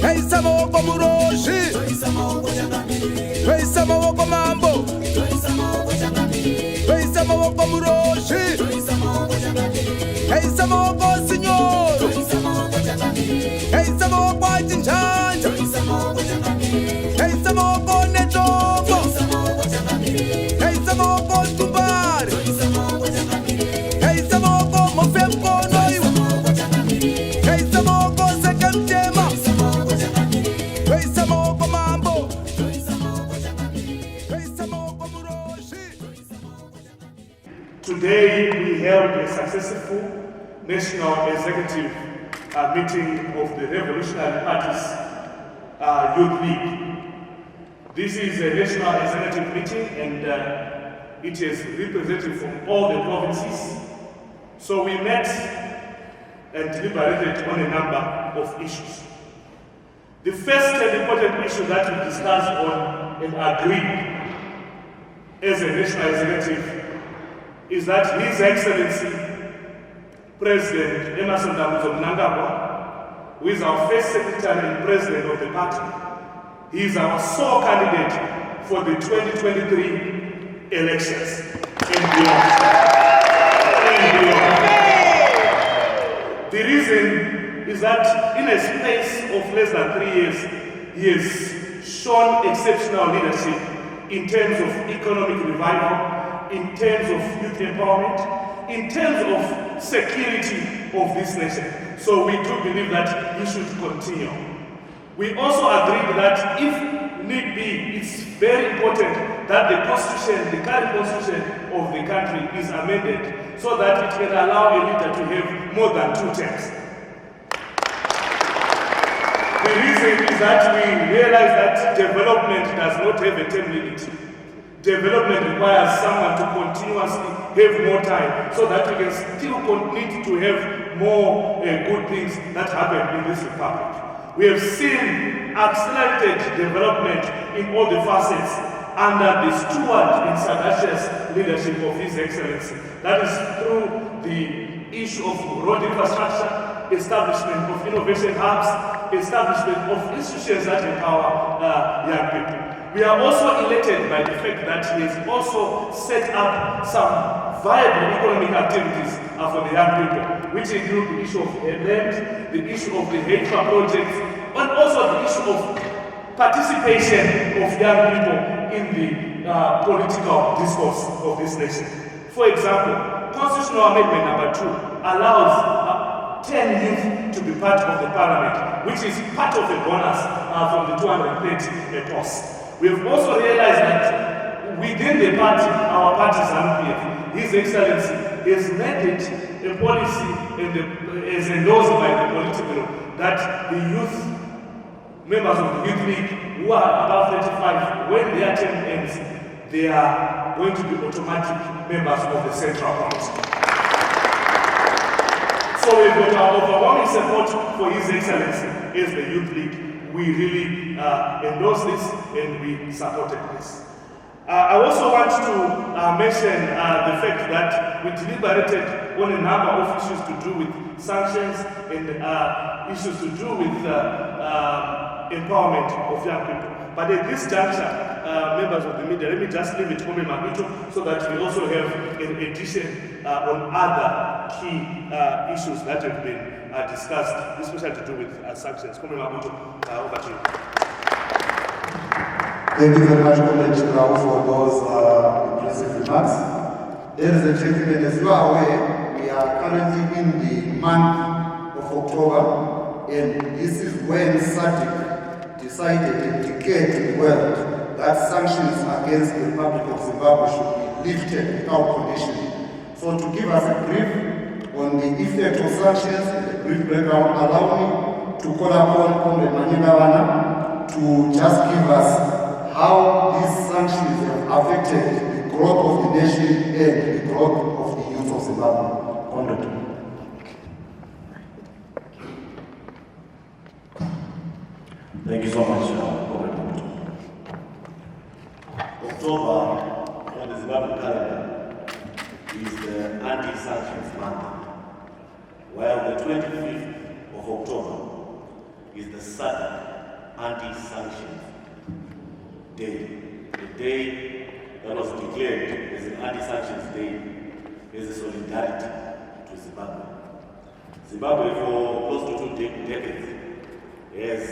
Hey Samoko Muroshi, hey Samoko Mambo, hey Samoko Muroshi, hey Samoko Signor, hey Samoko Chinchanja, hey Samoko Netobo, hey Samoko Tumbari, hey Samoko Mofemko Noyu, hey Samoko Second Dema, hey Samoko Mambo, hey Samoko Muroshi. Today we held a successful national executive meeting of the Revolutionary Party's Youth League. This is a national executive meeting and it is representative from all the provinces. So we met and deliberated on a number of issues. The first and important issue that we discussed on and agreed as a national executive is that His Excellency President Emerson Mnangagwa, who is our first secretary and president of the party, he is our sole candidate for the 2023 elections and beyond. The reason is that in a space of less than 3 years, he has shown exceptional leadership in terms of economic revival, in terms of youth empowerment, in terms of security of this nation. So we do believe that he should continue. We also agreed that if need be, it's very important that the constitution, the current constitution of the country is amended so that it can allow a leader to have more than 2 terms. The reason is that we realize that development does not have a term limit. Development requires someone to continuously have more time so that we can still need to have more good things that happen in this republic. We have seen accelerated development in all the facets under the steward and sagacious leadership of His Excellency. That is through the issue of road infrastructure, establishment of innovation hubs, establishment of institutions that empower young people. We are also elated by the fact that he has also set up some viable economic activities for the young people, which include the issue of land, the issue of the HStvZim projects, and also the issue of participation of young people in the political discourse of this nation. For example, Constitutional Amendment number 2 allows 10 youth to be part of the parliament, which is part of a bonus from the 230 posts. We have also realized that within the party, our party ZANU-PF, His Excellency has made it a policy and is endorsed by the Politburo that the youth, members of the Youth League who are above 35, when their term ends, they are going to be automatic members of the Central Council. So we've got our overwhelming support for His Excellency as the Youth League. We really endorse this and we supported this. I also want to mention the fact that we deliberated on a number of issues to do with sanctions and issues to do with empowerment of young people. But at this juncture, members of the media, let me just leave it home so that we also have an addition on other key issues that have been discussed, especially to do with sanctions. Over to you. Thank you very much, Comrade Chirao, for those impressive remarks. Ladies and gentlemen, as you are aware, we are currently in the month of October, and this is when SADC decided and declared to the world that sanctions against the Republic of Zimbabwe should be lifted without condition. So to give us a brief on the effect of sanctions, a brief background, allow me to call upon Comrade Manyingavana to just give us how these sanctions have affected the growth of the nation and the growth of the youth of Zimbabwe. Comrade. Thank you so much, Comrade. October on the Zimbabwe calendar is the anti-sanctions month, while the 25th of October is the SADC Anti-Sanctions Day. The day that was declared as an Anti-Sanctions Day as a solidarity to Zimbabwe. Zimbabwe for close to 2 decades has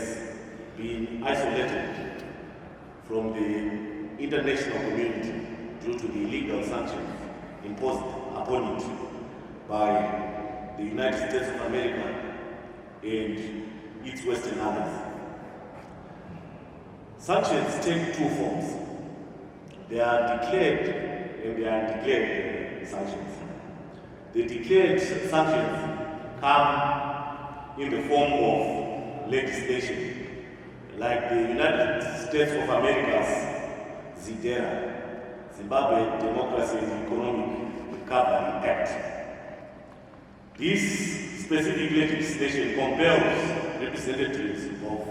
been isolated from the international community due to the illegal sanctions imposed upon it by the United States of America and its Western allies. Sanctions take 2 forms. They are declared and they are undeclared sanctions. The declared sanctions come in the form of legislation, like the United States of America's ZDERA, Zimbabwe Democracy and Economic Recovery Act. This specific legislation compels representatives of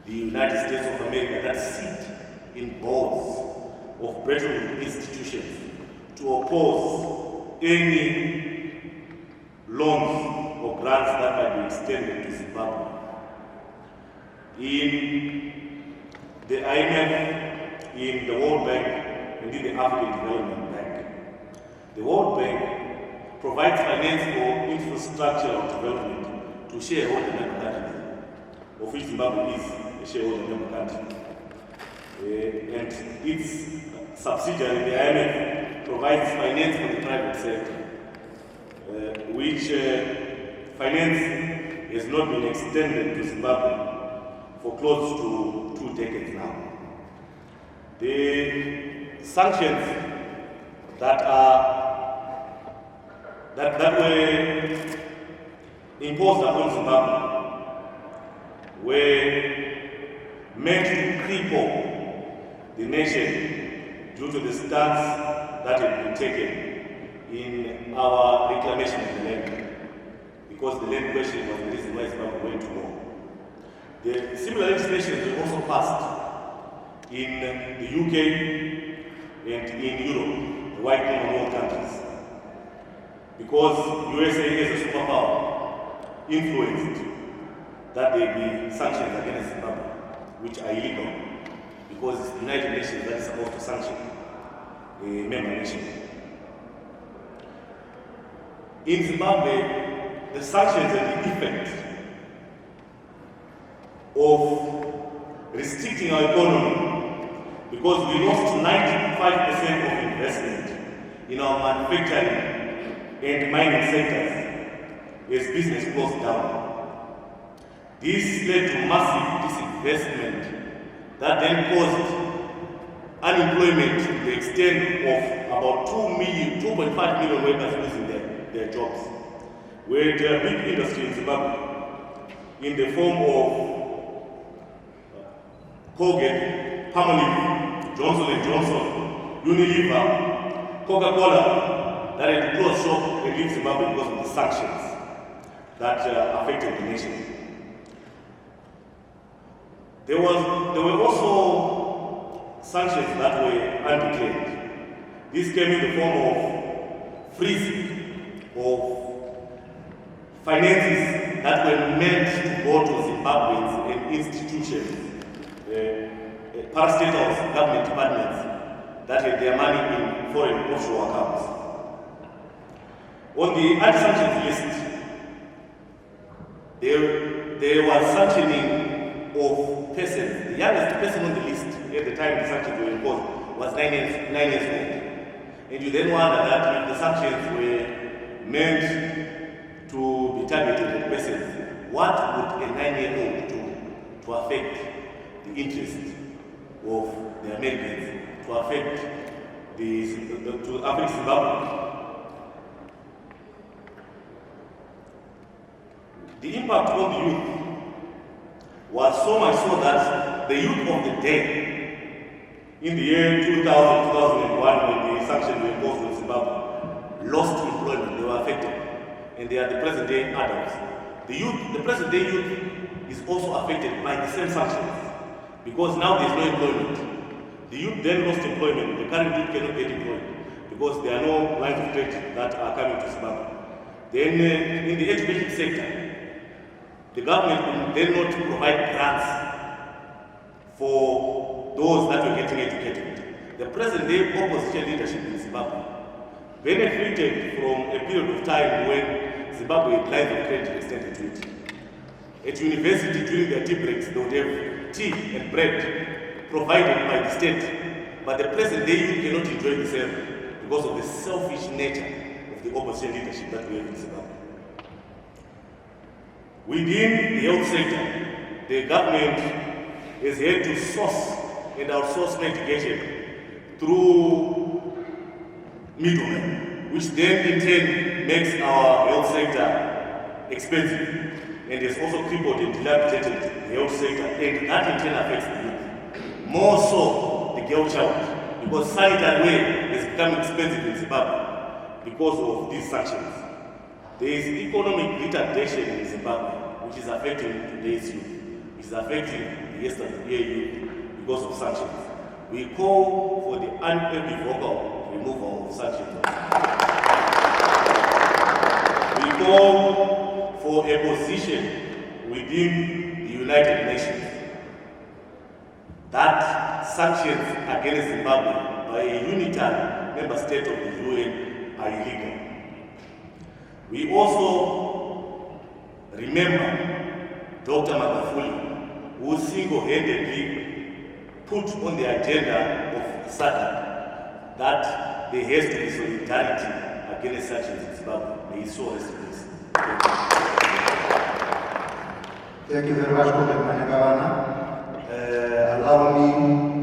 the United States of America that sit in boards of Bretton Woods institutions to oppose any loans or grants that might be extended to Zimbabwe. In the IMF, in the World Bank, and in the African Development Bank. The World Bank provides finance for infrastructural development to shareholder member countries, of which Zimbabwe is a shareholder member country. And its subsidiary, the IMF, provides finance for the private sector, which finance has not been extended to Zimbabwe for close to 2 decades now. The sanctions that were imposed upon Zimbabwe were meant to cripple the nation due to the stance that had been taken in our reclamation of the land, because the land question was the reason why Zimbabwe went to war. The similar legislation was also passed in the UK and in Europe, the white Commonwealth countries, because USA as a superpower influenced that there be sanctions against Zimbabwe, which are illegal, because it's the United Nations that is supposed to sanction a member nation. In Zimbabwe, the sanctions and the effect of restricting our economy, because we lost 95% of investment in our manufacturing and mining sectors as business closed down. This led to massive disinvestment that then caused unemployment to the extent of about 2.5 million workers losing their jobs. We had a big industry in Zimbabwe in the form of Colgate, Palmolive, Johnson & Johnson, Unilever, Coca-Cola, that had closed shop and leave Zimbabwe because of the sanctions that affected the nation. There were also sanctions that were undeclared. This came in the form of freezing of finances that were meant to go to Zimbabweans and institutions, parastatals, government departments that had their money in foreign offshore accounts. On the anti-sanctions list, there was sanctioning of persons. The youngest person on the list at the time the sanctions were imposed was 9 years old. And you then wonder that if the sanctions were meant to be targeted at persons, what would a 9-year-old do to affect the interest of the Americans, to affect Zimbabwe? The impact on the youth was so much so that the youth of the day, in the year 2000, 2001, when the sanctions were imposed on Zimbabwe, lost employment. They were affected, and they are the present-day adults. The present-day youth is also affected by the same sanctions, because now there is no employment. The youth then lost employment. The current youth cannot get employed because there are no lines of trade that are coming to Zimbabwe. Then in the education sector, the government will then not provide grants for those that were getting educated. The present-day opposition leadership in Zimbabwe benefited from a period of time when Zimbabwe had lines of credit extended to it. At university, during their tea breaks, they would have tea and bread provided by the state. But the present day youth cannot enjoy the same because of the selfish nature of the opposition leadership that we have in Zimbabwe. Within the health sector, the government has had to source and outsource medication through middlemen, which then in turn makes our health sector expensive and has also crippled and dilapidated the health sector, and that in turn affects the youth. More so the girl child, because sanitary wear has become expensive in Zimbabwe because of these sanctions. There is economic retardation in Zimbabwe, which is affecting today's youth. It is affecting the yesterday youth because of sanctions. We call for the unequivocal removal of sanctions. We call for a position within the United Nations that sanctions against Zimbabwe by a unitary member state of the UN are illegal. We also remember Dr. Mthuli, who single-handedly put on the agenda of SADC that there has to be solidarity against sanctions in Zimbabwe. May he so rest in peace. Thank you very much, Comrade Manyangawana. Allow me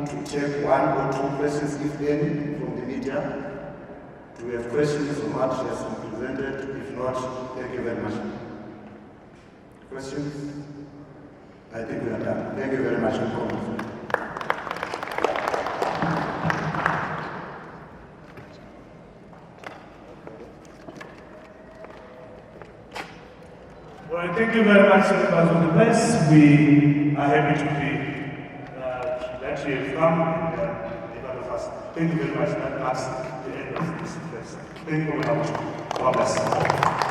to take one or two questions, if any, from the media. Do we have questions on what has been presented? If not, thank you very much. Questions? I think we are done. Thank you very much for coming. Well, thank you very much, members of the press. We are happy to be that you have come and be part of us. Thank you very much. That marks the end of this press. Thank you very much. God bless.